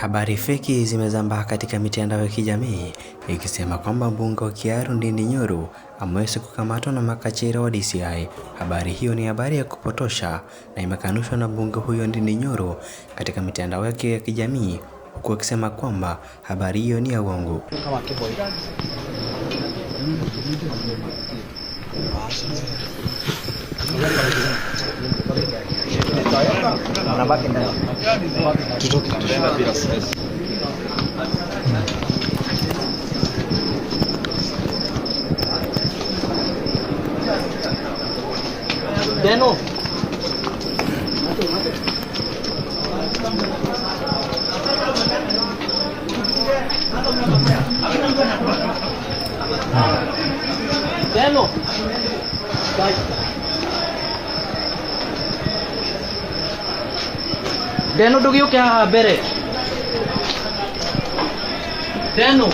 Habari feki zimezambaa katika mitandao ya kijamii ikisema kwamba mbunge wa Kiaru Ndindi Nyoro ameweza kukamatwa na makachero wa DCI. Habari hiyo ni habari ya kupotosha na imekanushwa na mbunge huyo Ndindi Nyoro katika mitandao yake ya kijamii, huku akisema kwamba habari hiyo ni ya uongo. Deno. Deno. Deno dugio क्या बेरे Deno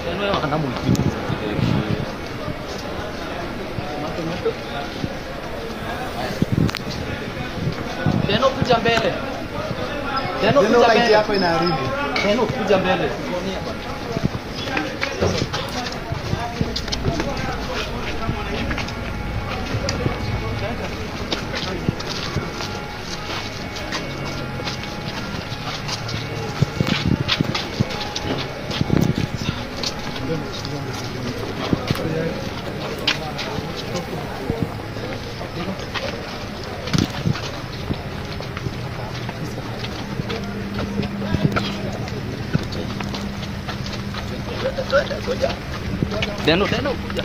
Deno ya kana multi Deno kuja mbele Deno kuja mbele yako inaharibu Deno kuja mbele Deno kuja.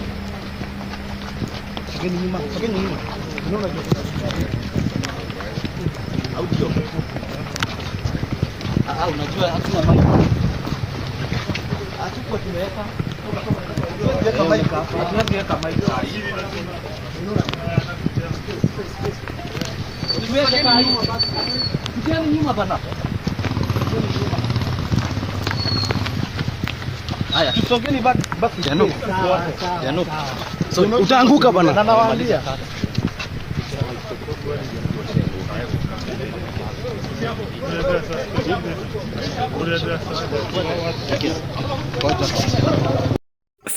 Sakeni nyuma. Unaona je? Audio. Unajua hatuna mic. Achukua tumeweka. Tuweka mic hapa. Tuweka mic. Tuweka nyuma. Tukiani nyuma bana. Haya, tusogeni back Deno. So utaanguka bana. Na nawaambia.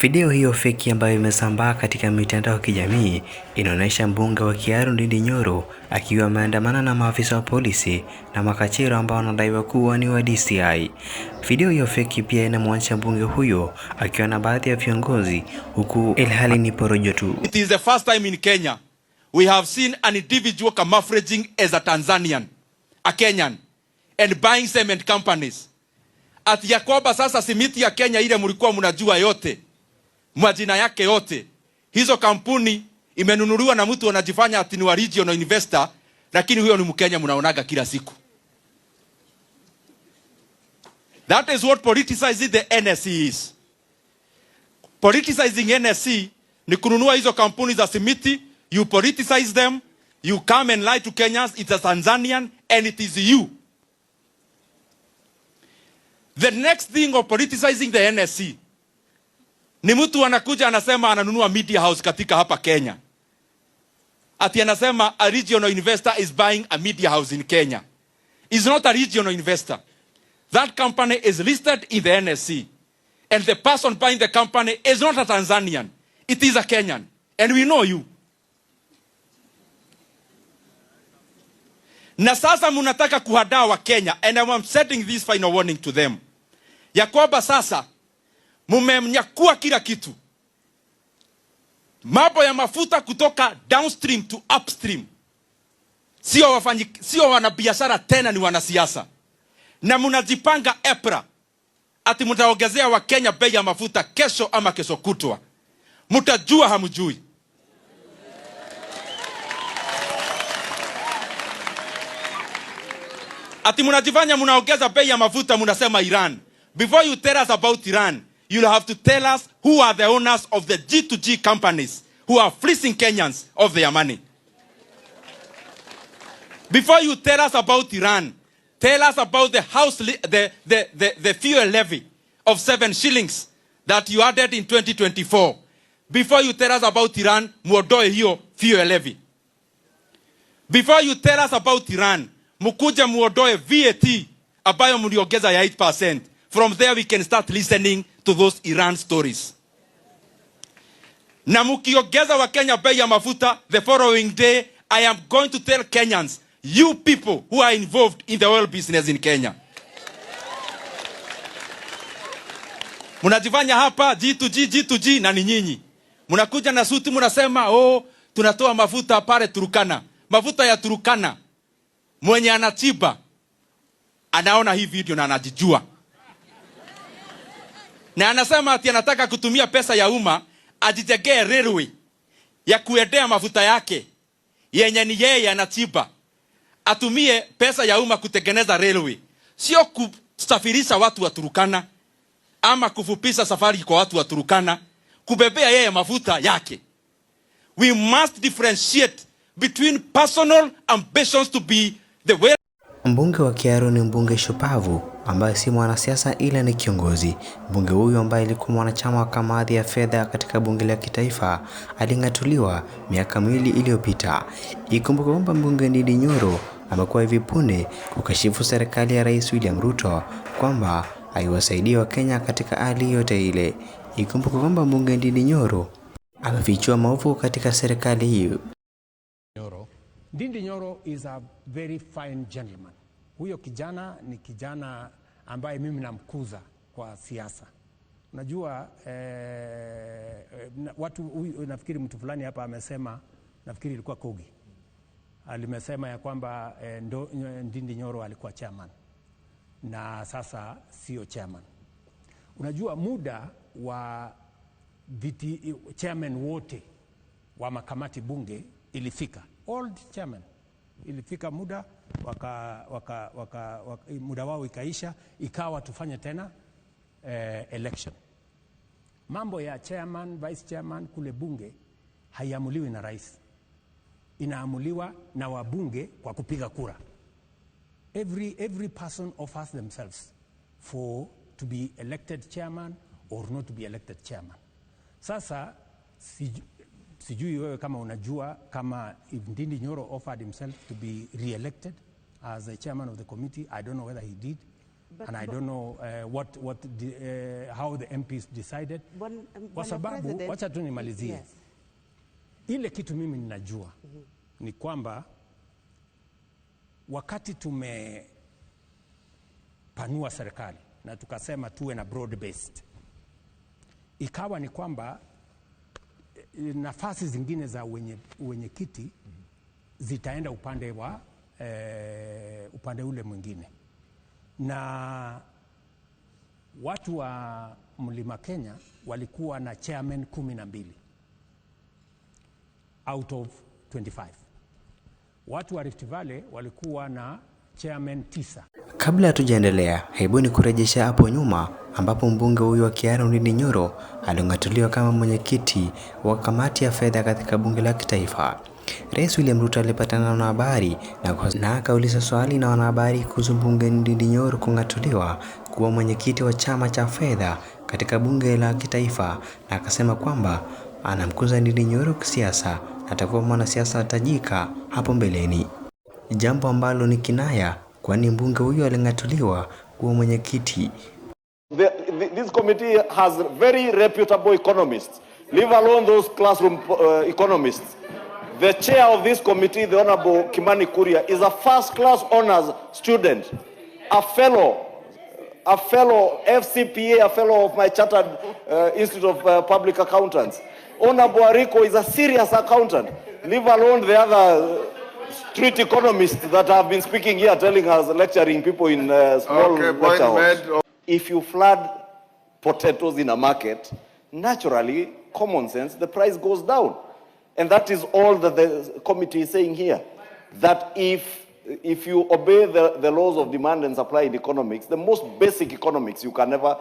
Video hiyo feki ambayo imesambaa katika mitandao ya kijamii inaonyesha mbunge wa Kiaru Ndindi Nyoro akiwa ameandamana na maafisa wa polisi na makachero ambao wanadaiwa kuwa ni wa DCI. Video hiyo feki pia inamwonyesha mbunge huyo akiwa na baadhi ya viongozi, huku ilhali ni porojo tu. It is the first time in Kenya we have seen an individual camouflaging as a Tanzanian, a Kenyan, and buying cement companies. Ati ya kwamba sasa simiti ya Kenya ile mlikuwa mnajua yote, majina yake yote, hizo kampuni imenunuliwa na mtu anajifanya ati ni wa regional investor, lakini huyo ni Mkenya mnaonaga kila siku. That is what politicizing the NSC is. Politicizing NSC ni kununua hizo kampuni za simiti, you politicize them, you come and lie to Kenyans, it's a Tanzanian and it is you. The next thing of politicizing the NSC ni mtu anakuja anasema ananunua media house katika hapa Kenya. Ati anasema a regional investor is buying a media house in Kenya. It's not a regional investor. That company is listed in the NSC. And the person buying the company is not a Tanzanian. It is a Kenyan. And we know you. Na sasa munataka kuhadaa wa Kenya. And I'm setting this final warning to them. Ya kwamba sasa mumemnyakua kila kitu. Mambo ya mafuta kutoka downstream to upstream. Sio wanabiashara tena, ni wanasiasa. Na munajipanga EPRA ati mtaongezea wa Kenya bei ya mafuta kesho ama kesho kutwa. Mtajua hamjui. Ati munajifanya munaongeza bei ya mafuta, munasema Iran. Before you tell us about Iran, you'll have to tell us who are the owners of the G2G companies who are fleecing Kenyans of their money. Before you tell us about Iran, tell us about the fuel levy of 7 shillings that you added in 2024. Before you tell us about Iran, muondoe hiyo fuel levy. Before you tell us about Iran, mukuje muondoe VAT ambayo mliongeza ya 8%. From there we can start listening to those Iran stories. Na mukiongeza wa Kenya bei ya mafuta, the following day I am going to tell Kenyans, you people who are involved in the oil business in Kenya, munajifanya hapa G2G na ni nyinyi. Munakuja na suti munasema tunatoa mafuta pale Turkana. Mafuta ya Turkana. Mwenye anatiba anaona hii video na anajijua. Na anasema ati anataka kutumia pesa ya umma ajijengee railway ya kuendea mafuta yake. Yenye ni yeye anatiba. Atumie pesa ya umma kutengeneza railway. Sio kusafirisha watu wa Turkana ama kufupisha safari kwa watu wa Turkana, kubebea yeye mafuta yake. We must differentiate between personal ambitions to be the way. Mbunge wa Kiaru ni mbunge shupavu ambaye si mwanasiasa ila ni kiongozi. Mbunge huyu ambaye alikuwa mwanachama wa kamati ya fedha katika bunge la kitaifa aling'atuliwa miaka miwili iliyopita. Ikumbuke kwamba mbunge Ndindi Nyoro amekuwa hivi punde kukashifu serikali ya Rais William Ruto kwamba haiwasaidia Wakenya katika hali yote ile. Ikumbuke kwamba mbunge Ndindi Nyoro amefichua maovu katika serikali hiyo. Ndindi Nyoro is a very fine gentleman. Huyo kijana ni kijana ambaye mimi namkuza kwa siasa. Unajua nafikiri mtu fulani hapa amesema, nafikiri ilikuwa Kogi, alimesema ya kwamba Ndindi Nyoro alikuwa chairman na sasa sio chairman. Unajua muda wa chairman wote wa makamati bunge ilifika. Old chairman ilifika muda muda wao ikaisha, ikawa tufanye tena election. Mambo ya chairman, vice chairman kule bunge haiamuliwi na rais, inaamuliwa na wabunge kwa kupiga kura. Every person offers themselves to be elected chairman or not to be elected chairman. Sasa sijui wewe kama unajua kama if Ndindi Nyoro offered himself to be re-elected as a chairman of the committee. I don't know whether he did, and I don't know how the MPs decided. Kwa sababu wacha tu nimalizie. Yes. Ile kitu mimi ninajua ni kwamba wakati tumepanua serikali na tukasema tuwe na broad based, ikawa ni kwamba nafasi zingine za wenye kiti zitaenda upande wa upande ule mwingine, na watu wa Mlima Kenya walikuwa na chairman 12 out of 25. Watu wa Rift Valley walikuwa na chairman 9. Kabla hatujaendelea, hebu ni kurejesha hapo nyuma ambapo mbunge huyu wa Kiaru Ndindi Nyoro aling'atuliwa kama mwenyekiti wa kamati ya fedha katika bunge la kitaifa. Rais William Ruto alipatana na wanahabari na akauliza swali na wanahabari kuhusu mbunge Ndindi Nyoro kung'atuliwa kuwa mwenyekiti wa chama cha fedha katika bunge la kitaifa, na akasema kwamba anamkuza Ndindi Nyoro kisiasa na atakuwa mwanasiasa tajika hapo mbeleni. Jambo ambalo ni kinaya kwani mbunge huyo aling'atuliwa kuwa mwenyekiti. This committee has very reputable economists, leave alone those classroom economists. The chair of this committee, the Honorable Kimani Kuria, is a first-class honors student, a fellow FCPA, a fellow of my Chartered Institute of Public Accountants. Honorable Ariko is a serious accountant, leave alone the other street economists that have been speaking here, telling us, lecturing people in small lecture halls. If you flood potatoes in a market, naturally, common sense, the price goes down. And that is all that the committee is saying here. That if you obey the laws of demand and supply in economics, the most basic economics you can never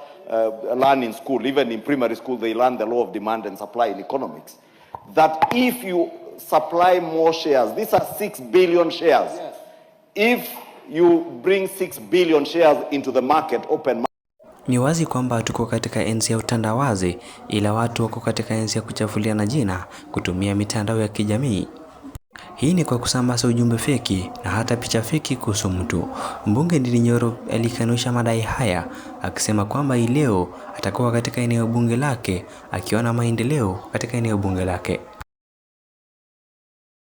learn in school, even in primary school, they learn the law of demand and supply in economics. That if you supply more shares, these are 6 billion shares. Yes. If you bring 6 billion shares into the market, open market. Ni wazi kwamba tuko katika enzi ya utandawazi, ila watu wako katika enzi ya kuchafuliana jina kutumia mitandao ya kijamii. Hii ni kwa kusambaza ujumbe feki na hata picha feki kuhusu mtu. Mbunge Ndindi Nyoro alikanusha madai haya akisema kwamba hii leo atakuwa katika eneo bunge lake akiona maendeleo katika eneo bunge lake.